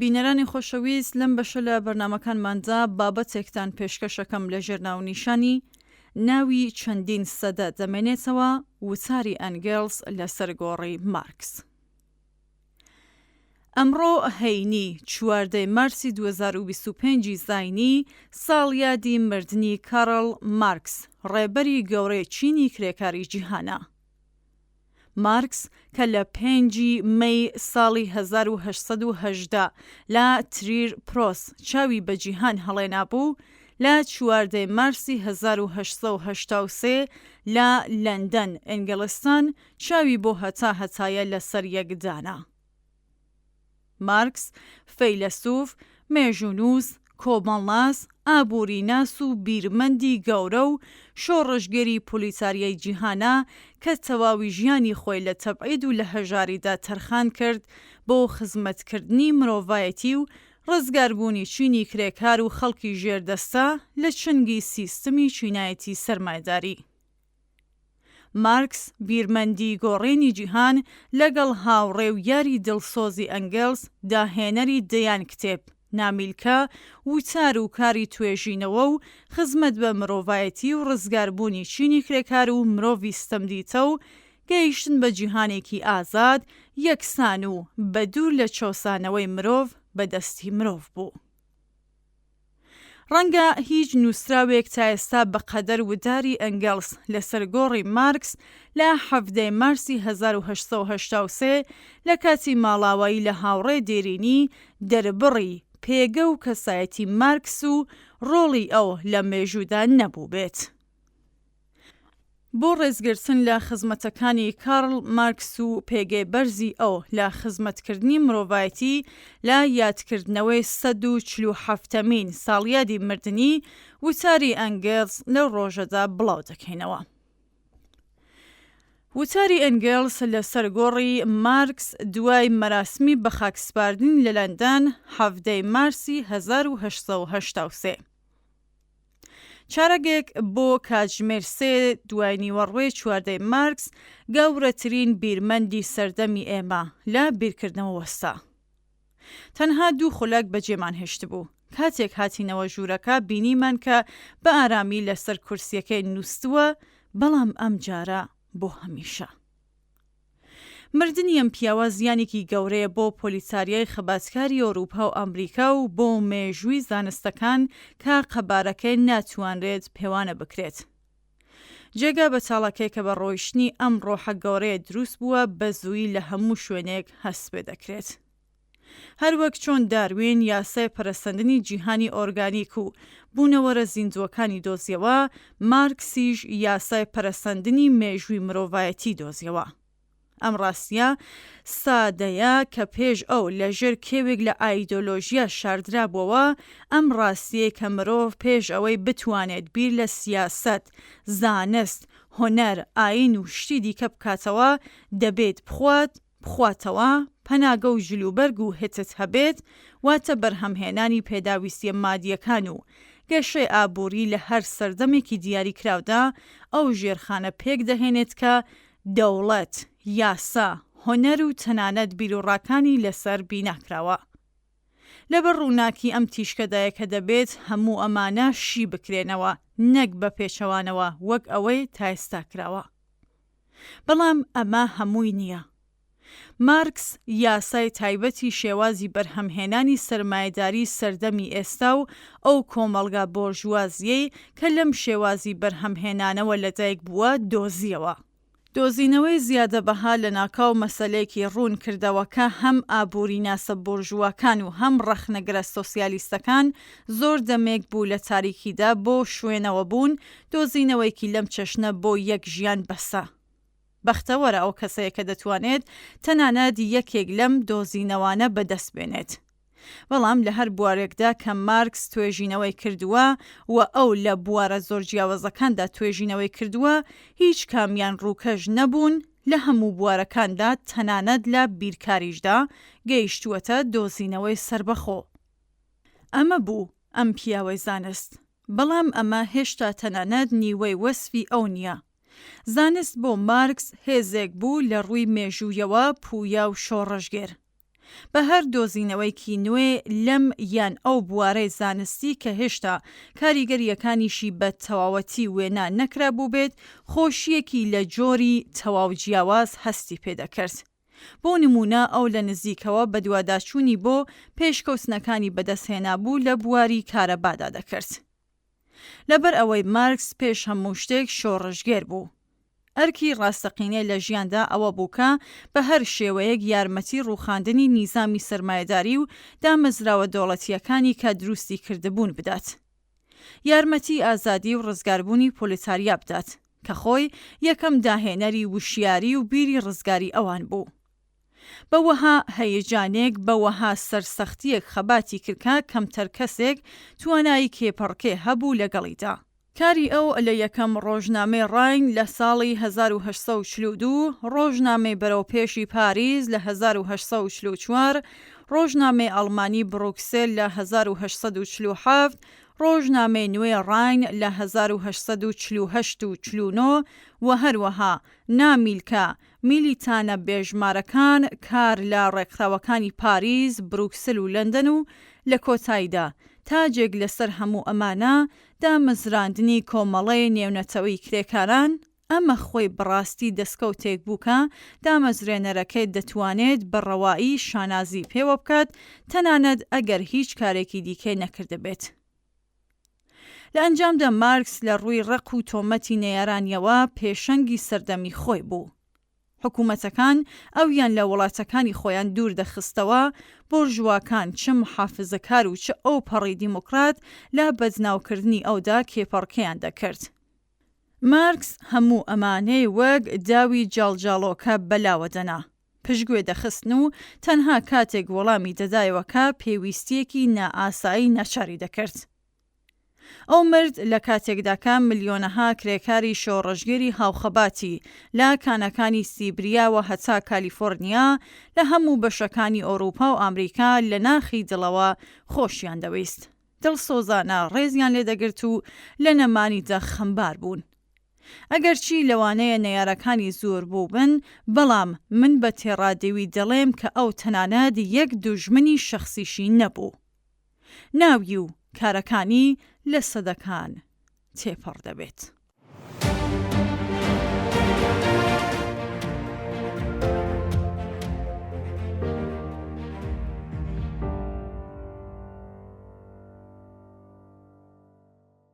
بینەرانی خۆشەویست لەم بەشە لە بەرنامەکانماندا بابەتێکتان پێشکەشەکەم لە ژێرناونیشانی ناوی چەندین سەدە دەمێنێتەوە وتاری ئەنگێلس لەسەر گۆڕی مارکس. ئەمڕۆ هەینی 14 مارسی 2025 زاینی ساڵ یادی مردنی کارل مارکس ڕێبەری گەورەی چینی کرێکاری جیهانە. مارکس کە لە 5 مەی ساڵی 1818 لە تریر پرۆس چاوی بە جیهان هەڵێنابوو، لە 14 مارسی 1883 لە لەندەن ئینگلستان چاوی بۆ هەتایە لەسەر یەکدانا. مارکس فەیلسوف، مێژوونووس، کۆمەڵناس، ئابووریناس و بیرمەندی گەورە و شۆڕژگەری پۆلیتاریای جیهانە کە تەواوی ژیانی خۆی لە تەبعید و لە هەژاریدا تەرخان کرد بۆ خزمەتکردنی مرۆڤایەتی و ڕزگاربوونی چینی کرێکار و خەڵکی ژێردەستە لە چنگی سیستمی چینایەتی سەرمایەداری. مارکس بیرمەندی گۆڕینی جیهان لەگەڵ هاوڕێ و یاری دڵسۆزی ئەنگێلس داهێنەری دەیان کتێب نامیلکە وتار و کاری توێژینەوە و خزمەت بە مرۆڤایەتی و ڕزگاربوونی چینی کرێکار و مرۆڤی ستەمدیتە و گەیشتن بە جیهانێکی ئازاد، یەکسان و بەدوور لە چۆسانەوەی مرۆڤ بەدەستی مرۆڤ بوو. ڕەنگە هیچ نووسراوێک تا ئێستا بەقەدەر وتاری ئەنگێلس لەسەر گۆڕی مارکس لە 17 مارسی 1883 لە کاتی ماڵاوایی لە هاوڕێ دێرینی دەربڕی پێگە و کەسایەتی مارکس و ڕۆڵی ئەو لە مێژوودا نەبوو بێت. بۆ ڕێزگرتن لە خزمەتەکانی کارل مارکس و پێگەی بەرزی ئەو لە خزمەتکردنی مرۆڤایەتی لە یادکردنەوەی 147مین ساڵیادی مردنی وتاری ئەنگێلس لەو ڕۆژەدا بڵاو دەکەینەوە. وتاری ئەنگێلس لەسەر گۆڕی مارکس دوای مەراسمی بە خاکسپاردن لە لەندەن 17 مارسی 1883. چارەگێک بۆ کاتژمێر 3 دوای نیوەڕۆی 14 مارکس گەورەترین بیرمەندی سەردەمی ئێمە لە بیرکردنەوە وەستا. تەنها 2 خولەک بەجێمان هێشت بوو. کاتێک هاتینەوە ژوورەکە بینیمان کە بە ئارامی لەسەر کورسیەکەی نووستووە، بەڵام ئەم جارە بۆ هەمیشە. مردنی ئەم پیاوە زیانێکی گەورەیە بۆ پۆلیتاریای خەباتکاری ئەوروپا و ئەمریکا و بۆ مێژووی زانستەکان کە قەبارەکەی ناتوانرێت پێوانە بکرێت. جێگا بە تاڵەکەی کە بە ڕۆیشتنی ئەم ڕۆحە گەورەیە دروست بووە بە زووی لە هەموو شوێنێک هەست پێ دەکرێت. هەروەک چۆن داروین یاسای پەرەسەندنی جیهانی ئۆرگانیک و بوونەوەرە زیندووەکانی دۆزیەوە، مارکسیش یاسای پەرەسەندنی مێژووی مرۆڤایەتی دۆزیەوە. ئەم ڕاستیە سادەیە کە پێش ئەو لەژێر کێوێک لە ئایدۆلۆژیا شاردرا بووەوە، ئەم ڕاستیە کە مرۆڤ پێش ئەوەی بتوانێت بیر لە سیاسەت، زانست، هۆنەر، ئاین و شتی دیکە بکاتەوە دەبێت بخواتەوە، پەناگە و ژلوبەرگ و هێتت هەبێت، واتە بەرهەمهێنانی پێداویستیە مادیەکان و گەشەی ئابووری لە هەر سەردەمێکی دیاری کراودا ئەو ژێرخانە پێک دەهێنێت کە دەوڵەت، یاسا، هۆنەر و تەنانەت بیرۆڕاکانی لەسەر بیناکراوە. لەبەر ڕووناکی ئەم تیشکەدایە کە دەبێت هەموو ئەمانە شی بکرێنەوە، نەک بە پێچەوانەوە وەک ئەوەی تا ئێستا کراوە. بەڵام ئەمە هەمووی نییە. مارکس یاسای تایبەتی شێوازی بەرهەمهێنانی سەرمایەداری سەردەمی ئێستا و ئەو کۆمەڵگا بۆرژوازیەی کە لەم شێوازی بەرهەمهێنانەوە لەدایک بووە دۆزیەوە. دۆزینەوەی زیادە بەها لە ناکاو مەسەلەیەکی ڕوون کردەوە کە هەم ئابووری ناسە بۆرژوواکان و هەم ڕەخنەگرە سۆسیالیستەکان زۆر دەمێک بوو لە تاریکیدا بۆ شوێنەوە بوون، دۆزینەوەیکی لەم چەشنە بۆ یەک ژیان بەسە. بەختەوەرە ئەو کەسەیە کە دەتوانێت تەنانەت یەکێک لەم دۆزینەوانە بەدەست بێنێت. بەڵام لە هەر بوارێکدا کە مارکس توێژینەوەی کردووە و ئەو لە بوارە زۆر جیاوازەکاندا توێژینەوەی کردووە، هیچ کامیان ڕووکەش نەبوون، لە هەموو بوارەکاندا تەنانەت لە بیرکاریشدا گەیشتووەتە دۆزینەوەی سربەخۆ. ئەمە بوو ئەم پیاوەی زانست. بەڵام ئەمە هێشتا تەنانەت نیوەی وەسفی ئەو نییە. زانست بۆ مارکس هێزێک بوو لە ڕووی مێژوویەوە پویا و شۆڕەژگێر. بە هەر دۆزینەوەیکی نوێ لەم یان ئەو بوارەی زانستی کە هێشتا کاریگەریەکانیشی بە تەواوەتی وێنە نەکرابوو بێت خۆشیەکی لە جۆری تەواو جیاواز هەستی پێدەکرد. بۆ نمونە ئەو لە نزیکەوە بە دوواداچوونی بۆ پێشکەوتنەکانی بەدەستهێنابوو لە بواری کارەبادا دەکرد. لەبەر ئەوەی مارکس پێش هەموو شتێک شۆڕژگێر بوو. ئەرکی ڕاستەقینەی لە ژیاندا ئەوە بووکە بە هەر شێوەیەک یارمەتی ڕووخاندنی نیزامی سەرمایەداری و دامەزراوە دەوڵەتیەکانی کە دروستی کردبوون بدات. یارمەتی ئازادی و ڕزگاربوونی پۆلێتاریا بدات کە خۆی یەکەم داهێنەری وشیاری و بیری ڕزگاری ئەوان بوو. بەوەها هەیەجانێک بەوەها سەرسەختیەک خەباتی کردکە کەمتەر کەسێک توانایی کێپەڕکێ هەبوو لەگەڵیدا. کاری ئەو لە یەکەم ڕۆژنامەی ڕاین لە ساڵی 1842، ڕۆژنامەی بەرەوپێشی پاریز لە 1844، ڕۆژنامەی ئەڵمانی بروکسل لە 1847، ڕۆژنامەی نوێی ڕاین لە 1848 و 49 و هەروەها نامیلکە میلیتانە بێژمارەکان کار لە ڕێکخراوەکانی پاریز، بروکسل و لەندەن و لە کۆتاییدا تاجێک لەسەر هەموو ئەمانە دامەزراندنی کۆمەڵەی نێونەتەوەی کرێکاران. ئەمە خۆی بڕاستی دەستکەوتێک بووکە دامەزرێنەرەکەی دەتوانێت بەڕەوایی شانازی پێوە بکات تەنانەت ئەگەر هیچ کارێکی دیکەی نەکردبێت. لە ئەنجامدا مارکس لە ڕووی ڕق و تۆمەتی نێرانیەوە پێشەنگی سەردەمی خۆی بوو. حکوومەتەکان ئەویان لە وڵاتەکانی خۆیان دوور دەخستەوە، بۆرژواکان چ محافزەکار و چ ئەو پەڕی دیموکرات لە بەجناوکردنی ئەودا کێپەڕکەیان دەکرد. مارکس هەموو ئەمانەی وەک داوی جاڵجاڵۆکە بەلاوە دەنا. پشتگوێ دەخستن و تەنها کاتێک وەڵامی دەدایەوەکە پێویستیەکی نائاسایی ناچاری دەکرد. ئەو مرد لە کاتێکداکە ملیۆنەها کرێکاری شۆڕژگەری هاوخەباتی لە کانەکانی سیبریا و هەتا کالیفۆرنیا لە هەموو بەشەکانی ئەوروپا و ئامریکا لە ناخی دڵەوە خۆشیان دەویست. دڵسۆزانە ڕێزیان لێدەگرت و لە نەمانیدا خەمبار بوون. ئەگەرچی لەوانەیە نەیارەکانی زۆر بوو بن، بەڵام من بە تێڕادەوی دەڵێم کە ئەو تەنانەت یەک دوژمنی شەخسیشی نەبوو. ناوی و کارەکانی لە سەدەکان تێپەڕ دەبێت.